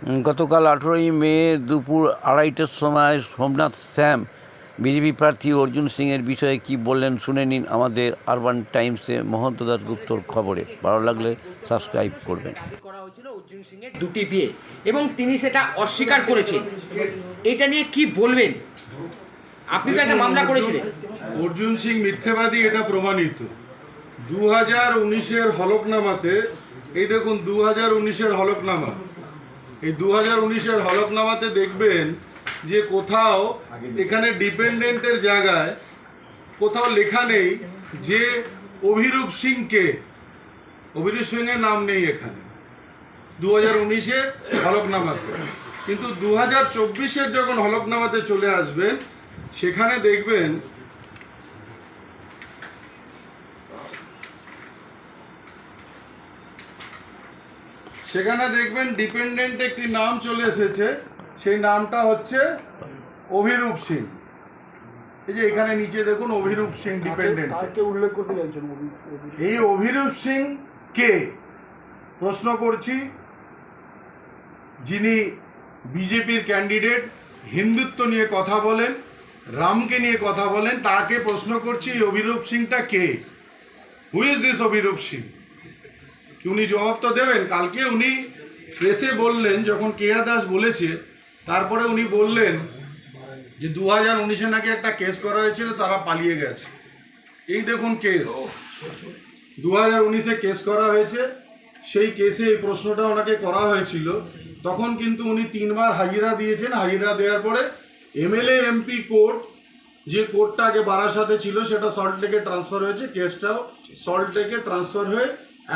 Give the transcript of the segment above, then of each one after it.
গতকাল 18ই মে দুপুর 2:30টার সময় সোমনাথ শ্যাম বিজেপি প্রার্থী অর্জুন সিংয়ের বিষয়ে কি বললেন শুনে নিন আমাদের আরবান টাইমসে মহন্ত দাশগুপ্তর খবরে। ভালো লাগলে সাবস্ক্রাইব করবেন। করা হয়েছিল অর্জুন সিং এর দুটি বিয়ে এবং তিনি সেটা অস্বীকার করেছেন। এটা নিয়ে কি বলবেন? আপনি তো একটা মামলা করেছিলেন। অর্জুন সিং মিথ্যেবাদী, এটা প্রমাণিত। 2019-এর হলফনামাতে, এই দেখুন 2019-এর হলফনামা, এই 2019-এর হলফনামাতে দেখবেন যে কোথাও এখানে ডিপেন্ডেন্টের জায়গায় কোথাও লেখা নেই যে অভিরূপ সিংকে, অভিরূপ সিংয়ের নাম নেই এখানে 2019-এর হলফনামাতে। কিন্তু 2024-এর যখন হলফনামাতে চলে আসবেন সেখানে দেখবেন ডিপেন্ডেন্ট একটি নাম চলে এসেছে, সেই নামটা হচ্ছে অভিরূপ সিং। এই যে এখানে নিচে দেখুন অভিরূপ সিং ডিপেন্ডেন্ট, উল্লেখ করতে চাইছেন। এই অভিরূপ সিং কে প্রশ্ন করছি, যিনি বিজেপির ক্যান্ডিডেট, হিন্দুত্ব নিয়ে কথা বলেন, রামকে নিয়ে কথা বলেন, তাকে প্রশ্ন করছি এই অভিরূপ সিংটা কে? Who is this Abhirup Singh? কি উনি জবাব তো দেবেন? কালকে উনি প্রেসে বললেন, যখন কেয়া দাস বলেছে, তারপরে উনি বললেন যে 2019-এ নাকি একটা কেস করা হয়েছিল, তারা পালিয়ে গেছে। এই দেখুন কেস, 2019-এ কেস করা হয়েছে। সেই কেসে এই প্রশ্নটা ওনাকে করা হয়েছিল। তখন কিন্তু উনি 3বার হাজিরা দিয়েছেন। হাজিরা দেওয়ার পরে এমএলএ এমপি কোর্ট, যে কোর্টটা আগে বারাসাতে ছিল সেটা সল্টলেকে ট্রান্সফার হয়েছে, কেসটাও সল্টলেকে ট্রান্সফার হয়ে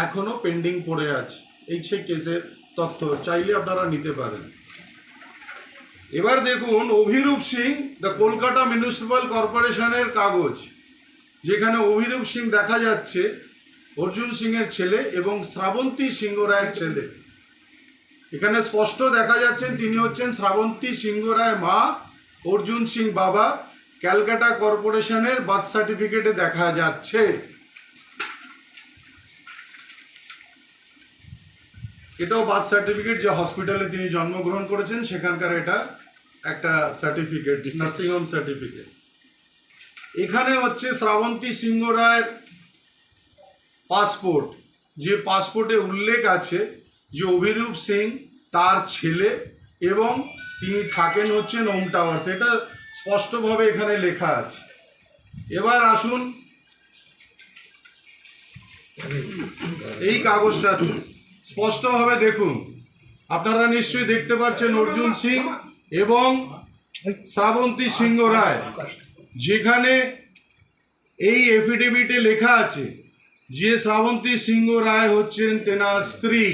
এখনও পেন্ডিং পড়ে আছে। এই সেই কেসের তথ্য চাইলে আপনারা নিতে পারেন। এবার দেখুন অভিরূপ সিং, দ্য কলকাতা মিউনিসিপ্যাল কর্পোরেশনের কাগজ, যেখানে অভিরূপ সিং দেখা যাচ্ছে অর্জুন সিংয়ের ছেলে এবং শ্রাবন্তী সিংহ রায়ের ছেলে। এখানে স্পষ্ট দেখা যাচ্ছেন তিনি হচ্ছেন শ্রাবন্তী সিংহ রায় মা, অর্জুন সিং বাবা। ক্যালকাটা কর্পোরেশনের বার্থ সার্টিফিকেটে দেখা যাচ্ছে। এটাও বার্থ সার্টিফিকেট, যে হসপিটালে তিনি জন্মগ্রহণ করেছেন সেখানকার এটা একটা সার্টিফিকেট, নার্সিংহোম সার্টিফিকেট। এখানে হচ্ছে শ্রাবন্তী সিংহ রায়ের পাসপোর্ট, যে পাসপোর্টে উল্লেখ আছে যে অভিরূপ সিং তার ছেলে এবং তিনি থাকেন হচ্ছেন ওম টাওয়ার্স, এটা স্পষ্টভাবে এখানে লেখা আছে। এবার আসুন এই কাগজটা স্পষ্টভাবে দেখুন। আপনারা নিশ্চয়ই দেখতে পাচ্ছেন অর্জুন সিং এবং শ্রাবন্তী সিংহ রায়, যেখানে এই এফিডেভিটে লেখা আছে যে শ্রাবন্তী সিংহ রায় হচ্ছেন তেনার স্ত্রী।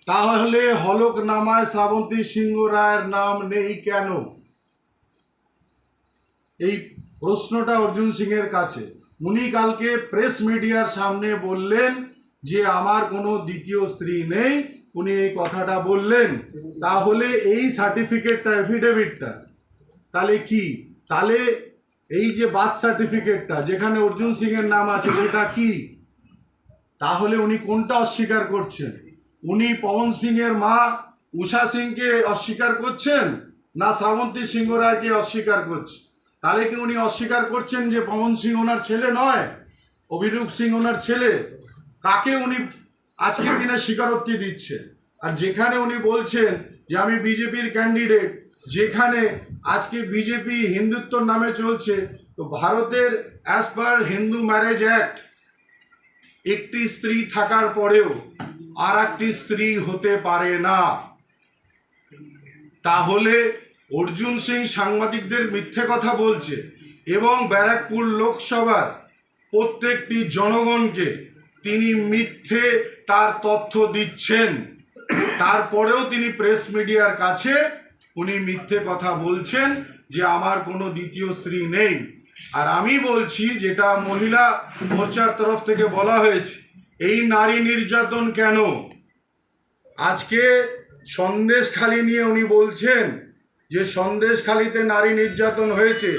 তাহলে হলফনামায় শ্রাবন্তী সিংহ রায়ের নাম নেই কেন? এই প্রশ্নটা অর্জুন সিংয়ের কাছে। উনি কালকে প্রেস মিডিয়ার সামনে বললেন যে আমার কোনো দ্বিতীয় স্ত্রী নেই, উনি এই কথাটা বললেন। তাহলে এই সার্টিফিকেটটা, এফিডেভিটটা তাহলে কি? তাহলে এই যে বার্থ সার্টিফিকেটটা যেখানে অর্জুন সিংয়ের নাম আছে সেটা কি? তাহলে উনি কোনটা অস্বীকার করছেন? উনি পবন সিংয়ের মা উষা সিংকে অস্বীকার করছেন না শ্রাবন্তী সিংহ রায়কে অস্বীকার করছেন? তাহলে কি উনি অস্বীকার করছেন যে পবন সিং ওনার ছেলে নয়, অভিরূপ সিং ওনার ছেলে? কাকে উনি আজকের দিনে স্বীকারোক্তি দিচ্ছেন? আর যেখানে উনি বলছেন যে আমি বিজেপির ক্যান্ডিডেট, যেখানে আজকে বিজেপি হিন্দুত্বর নামে চলছে, তো ভারতের as per Hindu marriage act একটি স্ত্রী থাকার পরেও আর একটি স্ত্রী হতে পারে না। তাহলে অর্জুন সিং সাংবাদিকদের মিথ্যে কথা বলছে এবং ব্যারাকপুর লোকসভার প্রত্যেকটি জনগণকে তিনি মিথ্যে তার তথ্য দিচ্ছেন। তারপরেও তিনি প্রেস মিডিয়ার কাছে উনি মিথ্যে কথা বলছেন যে আমার কোনো দ্বিতীয় স্ত্রী নেই। আর আমি বলছি, যেটা মহিলা মোর্চার তরফ থেকে বলা হয়েছে, এই নারী নির্যাতন কেন? আজকে সন্দেশখালি নিয়ে উনি বলছেন যে সন্দেশখালিতে নারী নির্যাতন হয়েছে,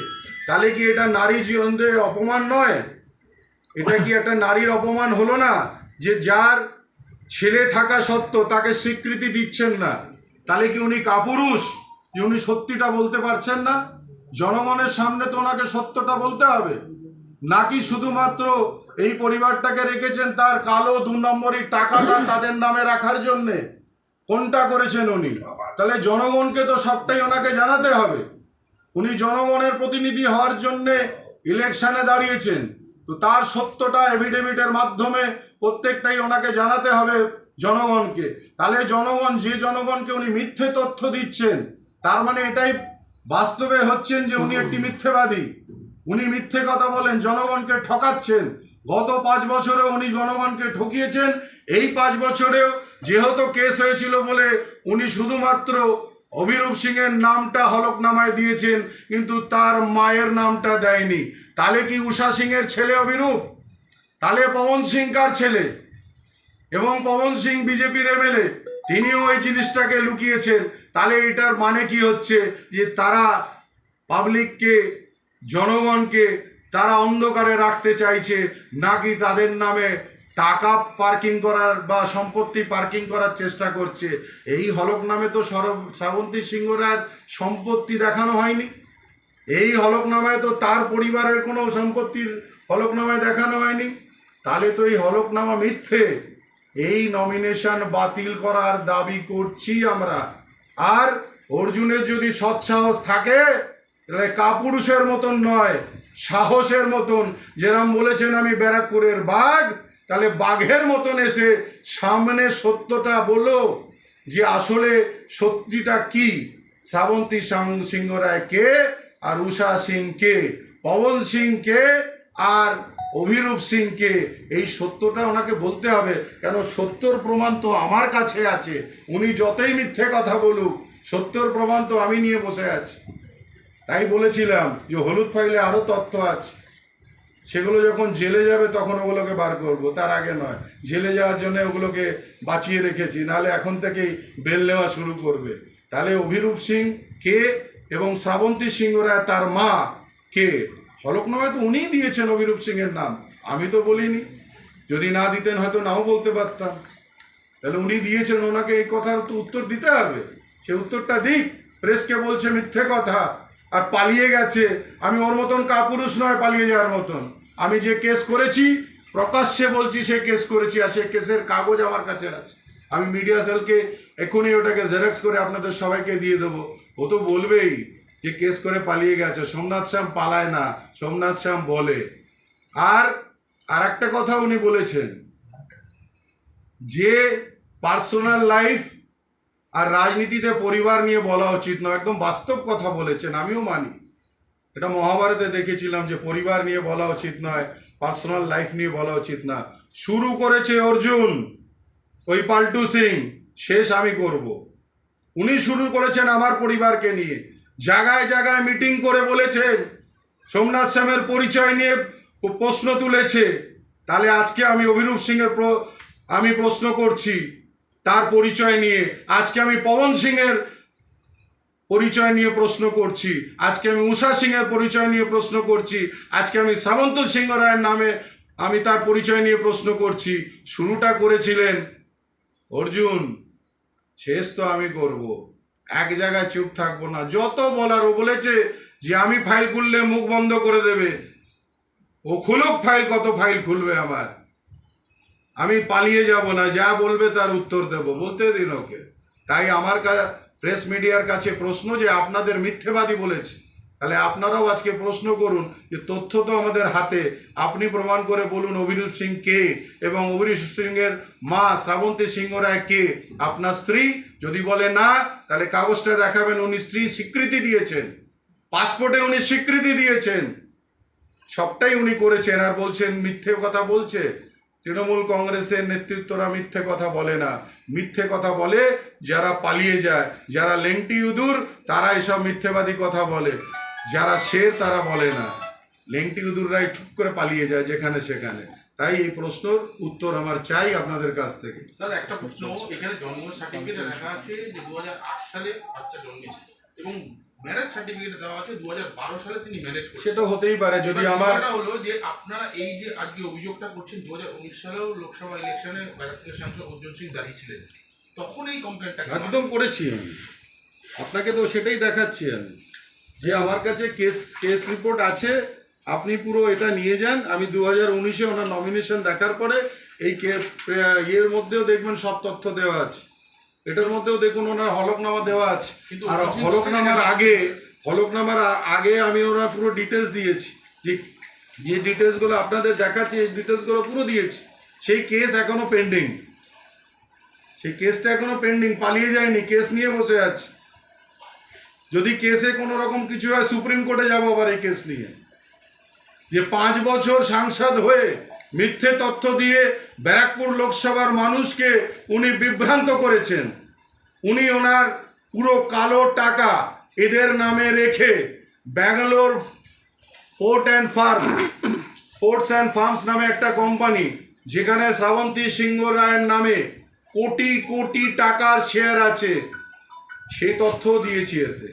তাহলে কি এটা নারী জীবনের অপমান নয়? এটা কি একটা নারীর অপমান হলো না যে যার ছেলে থাকা সত্ত্বেও তাকে স্বীকৃতি দিচ্ছেন না? তাহলে কি উনি কাপুরুষ যে উনি সত্যিটা বলতে পারছেন না? জনগণের সামনে তো ওনাকে সত্যটা বলতে হবে, নাকি শুধুমাত্র এই পরিবারটাকে রেখেছেন তার কালো 2 নম্বরই টাকাটা তাদের নামে রাখার জন্যে? কোনটা করেছেন উনি? তাহলে জনগণকে তো সবটাই ওনাকে জানাতে হবে। উনি জনগণের প্রতিনিধি হওয়ার জন্যে ইলেকশনে দাঁড়িয়েছেন, তো তার সত্যটা এফিডেভিটের মাধ্যমে প্রত্যেকটাই ওনাকে জানাতে হবে জনগণকে। তাহলে জনগণ, যে জনগণকে উনি মিথ্যে তথ্য দিচ্ছেন, তার মানে এটাই বাস্তবে হচ্ছেন যে উনি একটি মিথ্যেবাদী। উনি মিথ্যে কথা বলেন, জনগণকে ঠকাচ্ছেন। গত 5 বছরে উনি জনগণকে ঠকিয়েছেন। এই 5 বছরেও যেহেতু কেস হয়েছিল বলে উনি শুধুমাত্র অভিরূপ সিংয়ের নামটা হলফনামায় দিয়েছেন, কিন্তু তার মায়ের নামটা দেয়নি। তাহলে কি উষা সিংয়ের ছেলে অভিরূপ? তাহলে পবন সিং কার ছেলে? এবং পবন সিং বিজেপির এমএলএ, তিনিও এই জিনিসটাকে লুকিয়েছেন। তাহলে এটার মানে কি হচ্ছে? যে তারা পাবলিককে, জনগণকে তারা অন্ধকারে রাখতে চাইছে, নাকি তাদের নামে টাকা পার্কিং করার বা সম্পত্তি পার্কিং করার চেষ্টা করছে। এই হলফনামে তো শ্রাবন্তী সিংহ রায়ের সম্পত্তি দেখানো হয়নি। এই হলফনামায় তো তার পরিবারের কোনো সম্পত্তির হলফনামায় দেখানো হয়নি। তাহলে তো এই হলফনামা মিথ্যে। এই নমিনেশন বাতিল করার দাবি করছি আমরা। আর অর্জুনের যদি সৎসাহস থাকে, তাহলে কাপুরুষের মতন নয়, সাহসের মতন, যেরকম বলেছেন আমি ব্যারাকপুরের বাঘ, তাহলে বাঘের মতন এসে সামনে সত্যটা বলো যে আসলে সত্যিটা কি। শ্রাবন্তী সিংহ রায় কে, আর উষা সিং কে, পবন সিং কে, আর অভিরূপ সিংকে, এই সত্যটা ওনাকে বলতে হবে। কেন, সত্যর প্রমাণ তো আমার কাছে আছে। উনি যতই মিথ্যে কথা বলুক, সত্যর প্রমাণ তো আমি নিয়ে বসে আছি। তাই বলেছিলাম যে হলুদ ফাইলে আরও তথ্য আছে, সেগুলো যখন জেলে যাবে তখন ওগুলোকে বার করব, তার আগে নয়। জেলে যাওয়ার জন্য ওগুলোকে বাঁচিয়ে রেখেছি, নাহলে এখন থেকেই বেল নেওয়া শুরু করবে। তাহলে অভিরূপ সিং কে এবং শ্রাবন্তী সিংহ রায় তার মা কে? হলফনামায় তো উনিই দিয়েছেন অভিরূপ সিংয়ের নাম, আমি তো বলিনি। যদি না দিতেন হয়তো নাও বলতে পারতাম। তাহলে উনি দিয়েছেন, ওনাকে এই কথার তো উত্তর দিতে হবে। সে উত্তরটা দিক। প্রেসকে বলছে মিথ্যে কথা আর পালিয়ে গেছে। আমি ওর মতন কাপুরুষ নয় পালিয়ে যাওয়ার মতন। আমি যে কেস করেছি প্রকাশ্যে বলছি, সে কেস করেছি, আর সে কেসের কাগজ আমার কাছে আছে। আমি মিডিয়া সেলকে এক্ষুনি ওটাকে জেরক্স করে আপনাদের সবাইকে দিয়ে দেবো। ও তো বলবেই যে কেস করে পালিয়ে গেছে। সোমনাথ শ্যাম পালায় না, সোমনাথ শ্যাম বলে। আর একটা কথা উনি বলেছেন যে পার্সোনাল লাইফ আর রাজনীতিতে পরিবার নিয়ে বলা উচিত নয়। একদম বাস্তব কথা বলেছেন, আমিও মানি। এটা মহাভারতে দেখেছিলাম যে পরিবার নিয়ে বলা উচিত নয়, পার্সোনাল লাইফ নিয়ে বলা উচিত না। শুরু করেছে অর্জুন, ওই পাল্টু সিং, শেষ আমি করব। উনি শুরু করেছেন আমার পরিবারকে নিয়ে। জায়গায় জায়গায় মিটিং করে বলেছেন, সোমনাথ শ্যামের পরিচয় নিয়ে প্রশ্ন তুলেছে। তাহলে আজকে আমি অভিরূপ সিংয়ের আমি প্রশ্ন করছি তার পরিচয় নিয়ে। আজকে আমি পবন সিংয়ের পরিচয় নিয়ে প্রশ্ন করছি। আজকে আমি উষা সিংয়ের পরিচয় নিয়ে প্রশ্ন করছি। আজকে আমি শ্রাবন্ত সিংহ রায়ের নামে আমি তার পরিচয় নিয়ে প্রশ্ন করছি। শুরুটা করেছিলেন অর্জুন, শেষ তো আমি করব। এক জায়গায় চুপ থাকবো না। যত বলার, ও বলেছে যে আমি ফাইল খুললে মুখ বন্ধ করে দেবে। ও খুলুক ফাইল, কত ফাইল খুলবে আমার। আমি পালিয়ে যাব না, যা বলবে তার উত্তর দেব, বলতে দিন ওকে। তাই আমার প্রেস মিডিয়ার কাছে প্রশ্ন যে আপনাদের মিথ্যেবাদী বলেছে, তাহলে আপনারাও আজকে প্রশ্ন করুন যে তথ্য তো আমাদের হাতে, আপনি প্রমাণ করে বলুন অভিরূপ সিং কে এবং অভিরূপ সিংয়ের মা শ্রাবন্তী সিংহ রায় কে? আপনার স্ত্রী? যদি বলে না, তাহলে কাগজটা দেখাবেন উনি স্ত্রী স্বীকৃতি দিয়েছেন, পাসপোর্টে উনি স্বীকৃতি দিয়েছেন, সবটাই উনি করেছেন। আর বলছেন মিথ্যে কথা বলছে। তৃণমূল কংগ্রেসের নেতৃত্বরা মিথ্যে কথা বলে না। মিথ্যে কথা বলে যারা পালিয়ে যায়, যারা লেংটি ইঁদুর, তারা এসব মিথ্যেবাদী কথা বলে। যারা শের তারা বলে না। লেংটি ইঁদুররাই ঠুক করে পালিয়ে যায় যেখানে সেখানে। তাই এই প্রশ্নের উত্তর আমার চাই আপনাদের কাছ থেকে। স্যার, একটা প্রশ্ন, এখানে জন্ম সার্টিফিকেটে লেখা আছে যে 2008 সালে বাচ্চা জন্মেছে এবং ম্যারেজ সার্টিফিকেট দেওয়া আছে 2012 সালে তিনি ম্যারেজ করেছেন। সেটা হতেই পারে। যদি আমার হলো যে আপনারা এই যে আজকে অভিযোগটা করছেন, 2019 সালেও লোকসভা ইলেকশনে ব্যারাকপুরের সাংসদ অর্জুন সিং দাঁড়িয়েছিলেন, তখন এই কমপ্লেনটা একদম করেছি আমি, আপনাকে তো সেটাই দেখাচ্ছি আমি, যে আমার কাছে কেস রিপোর্ট আছে, আপনি পুরো এটা নিয়ে যান। আমি 2019-এ ওনার নমিনেশন দেখার পরে এই ইয়ের মধ্যেও দেখবেন সব তথ্য দেওয়া আছে, এটার মধ্যেও দেখুন ওনার হলফনামা দেওয়া আছে। কিন্তু আর হলফনামার আগে আমি ওনার পুরো ডিটেলস দিয়েছি, যে ডিটেলসগুলো আপনাদের দেখাচ্ছি এই ডিটেলসগুলো পুরো দিয়েছি। সেই কেস এখনো পেন্ডিং, সেই কেসটা এখনো পেন্ডিং, পালিয়ে যায়নি, কেস নিয়ে বসে আছে। যদি কেসে কোনো রকম কিছু হয় সুপ্রিম কোর্টে যাবো আবার এই কেস নিয়ে। যে 5 বছর সাংসদ হয়ে মিথ্যে তথ্য দিয়ে ব্যারাকপুর লোকসভার মানুষকে উনি বিভ্রান্ত করেছেন। উনি ওনার পুরো কালো টাকা এদের নামে রেখে ব্যাঙ্গালোর ফোর্টস অ্যান্ড ফার্মস নামে একটা কোম্পানি, যেখানে শ্রাবন্তী সিংহ রায়ের নামে কোটি কোটি টাকার শেয়ার আছে, সেই তথ্য দিয়েছি এতে।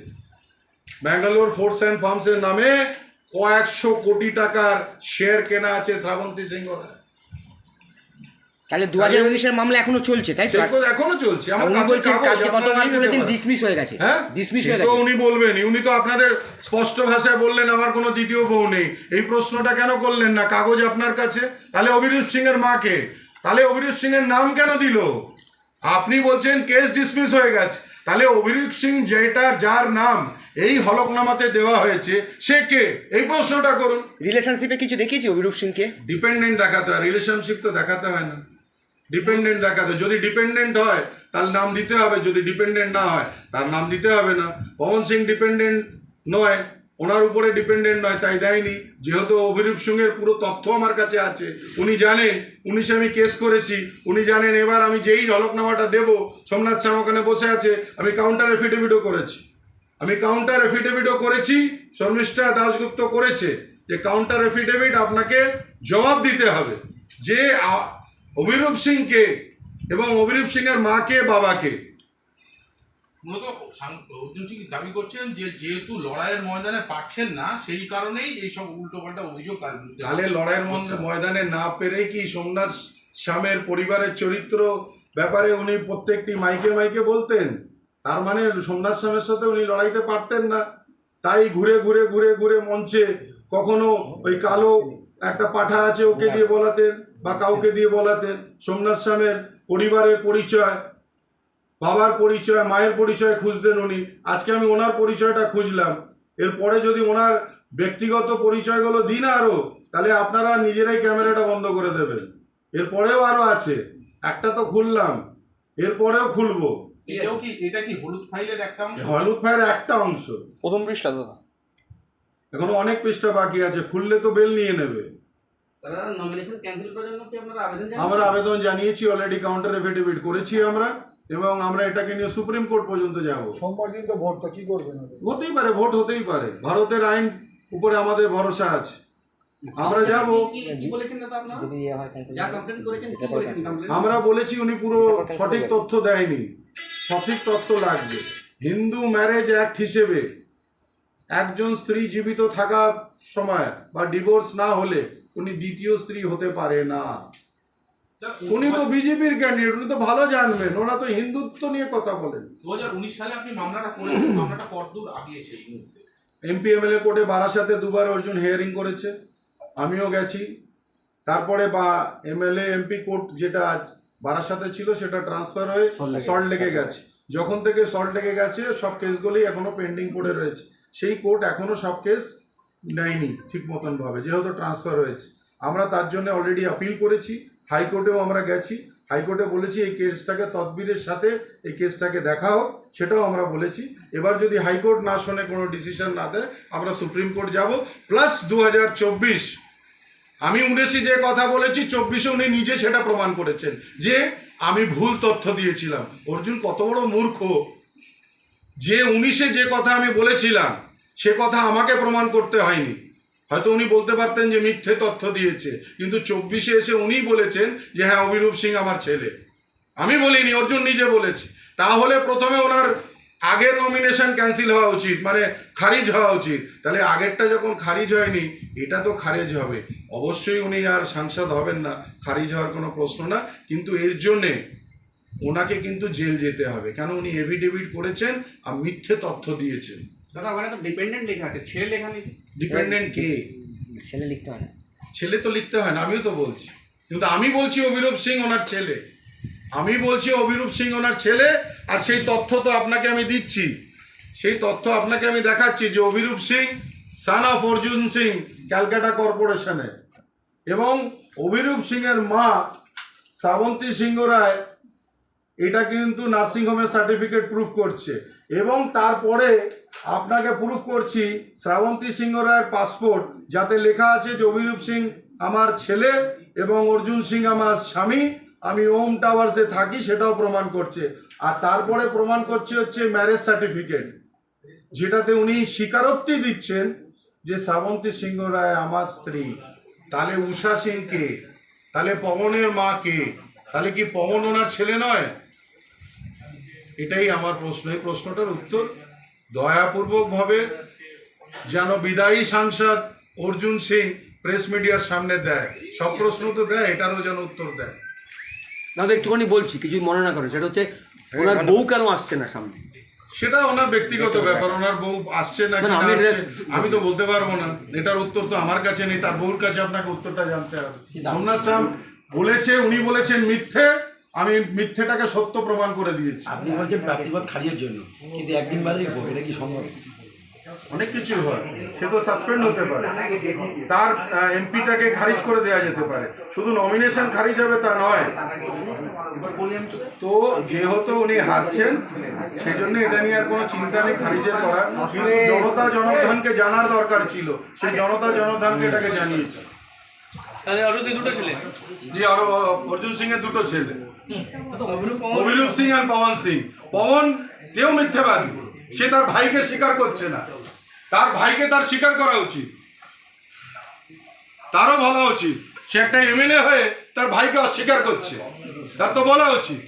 ব্যাঙ্গালোর ফোর্টস অ্যান্ড ফার্মসের নামে কয়েকশো কোটি টাকার শেয়ার কেনা আছে শ্রাবন্তী সিংহ রায়। তাহলে 2019-এর মামলা এখনো চলছে, তাই তো? এখনো চলছে। আমার উনি কাছে বলছেন কাগজ, কালকে আপনারা গতকাল নিয়ে বলেছেন নিতে পারেন। ডিসমিস হয়ে গেছে। হ্যাঁ, ডিসমিস হয়ে সে তো গেছে। উনি বলবেন, উনি তো আপনাদের স্পষ্ট ভাষায় বললেন আমার কোনো দ্বিতীয় বউ নেই। এই প্রশ্নটা কেন করলেন না? কাগজ আপনার কাছে। তাহলে অভিরূপ সিং এর মাকে, তাহলে অভিরূপ সিং এর নাম কেন দিল? আপনি বলছেন কেস ডিসমিস হয়ে গেছে, তাহলে অভিরূপ সিং যার নাম এই হলফনামাতে দেওয়া হয়েছে সে কে? এই প্রশ্নটা করুন। রিলেশনশিপে কিছু দেখিয়েছি অভিরূপ সিংকে? ডিপেন্ডেন্ট দেখাতে হয়, রিলেশনশিপ তো দেখাতে হয় না। ডিপেন্ডেন্ট দেখাতে, যদি ডিপেন্ডেন্ট হয় তার নাম দিতে হবে, যদি ডিপেন্ডেন্ট না হয় তার নাম দিতে হবে না। পবন সিং ডিপেন্ডেন্ট নয়, ওনার উপরে ডিপেন্ডেন্ট নয়, তাই দেয়নি। যেহেতু অভিরূপ সিংয়ের পুরো তথ্য আমার কাছে আছে, উনি জানেন 19-এ আমি কেস করেছি, উনি জানেন। এবার আমি যেই হলফনামাটা দেব, সোমনাথ শ্যাম ওখানে বসে আছে, আমি কাউন্টার এফিডেভিটও করেছি, শর্মিষ্ঠা দাশগুপ্ত করেছে, যে কাউন্টার এফিডেভিট আপনাকে জবাব দিতে হবে যে অভিরূপ সিংকে এবং অভিরূপ সিংয়ের মাকে, বাবাকে। মূলত অর্জুন সিং দাবি করছেন যে যেহেতু লড়াইয়ের ময়দানে পারছেন না, সেই কারণেই এইসব উল্টোপাল্টা অভিযোগ তার বিরুদ্ধে। তাহলে লড়াইয়ের ময়দানে না পেরে কি সোমনাথ শ্যামের পরিবারের চরিত্র ব্যাপারে উনি প্রত্যেকটি মাইকে বলতেন? তার মানে সোমনাথ শ্যামের সাথে উনি লড়াইতে পারতেন না, তাই ঘুরে মঞ্চে কখনো ওই কালো একটা পাঠা আছে ওকে দিয়ে বলাতেন বা কাউকে দিয়ে বলাতেন। সোমনাথ শ্যামের পরিবারের পরিচয়, বাবার পরিচয়, মায়ের পরিচয় খুঁজতেন উনি। আজকে আমি ওনার পরিচয়টা খুঁজলাম, এরপরে যদি ওনার ব্যক্তিগত পরিচয়গুলো দিই না আরো, তাহলে আপনারা নিজেরাই ক্যামেরাটা বন্ধ করে দেবেন। এরপরেও আরো আছে, একটা তো খুললাম, এরপরেও খুলবো। এটা কি হলুদ ফাইলের একটা অংশ? হলুদ ফাইলের একটা অংশ, প্রথম পৃষ্ঠা দাদা। এখনো অনেক পৃষ্ঠা বাকি আছে, খুললে তো বেল নিয়ে নেবে। আমরা আবেদন জানিয়েছি অলরেডি, কাউন্টার এফিডেভিট করেছি আমরা, এবং আমরা এটাকে নিয়ে সুপ্রিম কোর্ট পর্যন্ত যাব। সোমবার দিন তো ভোট, তো কি করবেন? হতেই পারে, ভোট হতেই পারে, ভারতের আইন উপরে আমাদের ভরসা আছে, আমরা যাব। আমরা বলেছি উনি পুরো সঠিক তথ্য দেয়নি, সঠিক তথ্য লাগবে। হিন্দু ম্যারেজ অ্যাক্ট হিসেবে একজন স্ত্রী জীবিত থাকা সময় বা ডিভোর্স না হলে উনি দ্বিতীয় স্ত্রী হতে পারে না। উনি তো বিজেপির ক্যান্ডিডেট, উনি তো ভালো জানবেন, ওরা তো হিন্দুত্ব নিয়ে কথা বলেন। 2019 সালে আপনি মামলাটা করেছেন, মামলাটা কতদূর আগিয়েছে এই মুহূর্তে? এমপি এমএলএ কোর্টে বারাসাতে দুবার অর্জুন হিয়ারিং করেছে, আমিও গেছি। তারপরে বা এমএলএ এমপি কোর্ট যেটা বারাসাতে ছিল সেটা ট্রান্সফার হয়ে সল্টলেকে গেছে। যখন থেকে সল্টলেকে গেছে সব কেসগুলি এখনো পেন্ডিং পড়ে রয়েছে, সেই কোর্ট এখনো সব কেস নেয়নি ঠিক মতন ভাবে, যেহেতু ট্রান্সফার হয়েছে। আমরা তার জন্য অলরেডি আপিল করেছি, হাইকোর্টেও আমরা গেছি, হাইকোর্টে বলেছি এই কেসটাকে তদবিরের সাথে এই কেসটাকে দেখা হোক, সেটাও আমরা বলেছি। এবার যদি হাইকোর্ট না শোনে, কোনো ডিসিশন না দেয়, আমরা সুপ্রিম কোর্ট যাব। প্লাস 2024 আমি 19 যে কথা বলেছি, 24-এ উনি নিজে সেটা প্রমাণ করেছেন যে আমি ভুল তথ্য দিয়েছিলাম। অর্জুন কত বড় মূর্খ যে 19-এ যে কথা আমি বলেছিলাম সে কথা আমাকে প্রমাণ করতে হয়নি। হয়তো উনি বলতে পারতেন যে মিথ্যে তথ্য দিয়েছে, কিন্তু 24-এ এসে উনি বলেছেন যে হ্যাঁ অভিরূপ সিং আমার ছেলে। আমি বলিনি, অর্জুন নিজে বলেছে। তাহলে প্রথমে ওনার আগের নমিনেশন ক্যান্সেল হওয়া উচিত, মানে খারিজ হওয়া উচিত। তাহলে আগেরটা যখন খারিজ হয়নি, এটা তো খারিজ হবে। অবশ্যই উনি আর সাংসদ হবেন না, খারিজ হওয়ার কোনো প্রশ্ন না। কিন্তু এর জন্যে ওনাকে কিন্তু জেল যেতে হবে, কেন উনি এফিডেভিট করেছেন আর মিথ্যে তথ্য দিয়েছেন। দাদা ওখানে তো ডিপেন্ডেন্ট লেখা আছে, ছেলে লেখা নেই। ডিপেন্ডেন্ট কে? ছেলে লিখতে হয় না। ছেলে তো লিখতে হয় না, আমিও তো বলছি, কিন্তু আমি বলছি অভিরূপ সিং ওনার ছেলে, আমি বলছি অভিরূপ সিং ওনার ছেলে। আর সেই তথ্য তো আপনাকে আমি দিচ্ছি, সেই তথ্য আপনাকে আমি দেখাচ্ছি যে অভিরূপ সিং সান অফ অর্জুন সিং ক্যালকাটা কর্পোরেশনে, এবং অভিরূপ সিং এর মা শ্রাবন্তী সিংহ রায় এটা কিন্তু নার্সিংহোমের সার্টিফিকেট প্রুফ করছে। এবং তারপরে আপনাকে প্রুফ করছি শ্রাবন্তী সিংহ রায়ের পাসপোর্ট, যাতে লেখা আছে যে অভিরূপ সিং আমার ছেলে এবং অর্জুন সিং আমার স্বামী, আমি ওম টাওয়ার্সে থাকি, সেটাও প্রমাণ করছে। আর তারপরে প্রমাণ করছে হচ্ছে ম্যারেজ সার্টিফিকেট, যেটাতে উনি স্বীকারোক্তি দিচ্ছেন যে শ্রাবন্তী সিংহ রায় আমার স্ত্রী। তাহলে উষা সিং কে? তাহলে পবনের মা কে? তাহলে কি পবন ওনার ছেলে নয়? এটাই আমার প্রশ্ন। এই প্রশ্নটার উত্তর দয়াপূর্বকভাবে যেন বিদায়ী সাংসদ অর্জুন সিং প্রেস মিডিয়ার সামনে দেয়। সব প্রশ্ন তো দেয়, এটারও যেন উত্তর দেয়। দাদা একটুখানি বলছি, কিছু মনে না করে, সেটা হচ্ছে ওনার বউ কেন আসছে না সামনে? সেটা ওনার ব্যক্তিগত ব্যাপার, ওনার বউ আসছে না কি না আসছে আমি তো বলতে পারবো না, এটার উত্তর তো আমার কাছে নেই, তার বউর কাছে আপনাকে উত্তরটা জানতে হবে। সোমনাথ সাম বলেছে, উনি বলেছেন মিথ্যে, আমি মিথ্যেটাকে সত্য প্রমাণ করে দিয়েছি। আপনি বলছেন প্রার্থীপদ খারিজের জন্য, কিন্তু একদিন বাদেই ভোট, এটা কি সম্ভব? অনেক কিছু হয়, সে তো সাসপেন্ড হতে পারে, তার এমপিটাকে খারিজ করে দেওয়া যেতে পারে, শুধু নমিনেশন খারিজ হবে তা নয়। তো যেহেতু উনি হারছেন, সেই জন্য এটা নিয়ে আর কোনো চিন্তা নেই খারিজের করার। কিন্তু জনতা জনার্দনকে জানার দরকার ছিল, সেই জনতা জনার্দনকে এটাকে জানিয়েছে। জি, আরো অর্জুন সিং এর দুটো ছেলে, অভিরূপ সিং আর পবন সিং। পবন তেও মিথ্যাবাদী, সে তার ভাইকে স্বীকার করছে না, তার ভাইকে তার স্বীকার করা উচিত, তারও বলা উচিত। সে একটা এমএলএ হয়ে তার ভাইকে অস্বীকার করছে, তার তো বলা উচিত।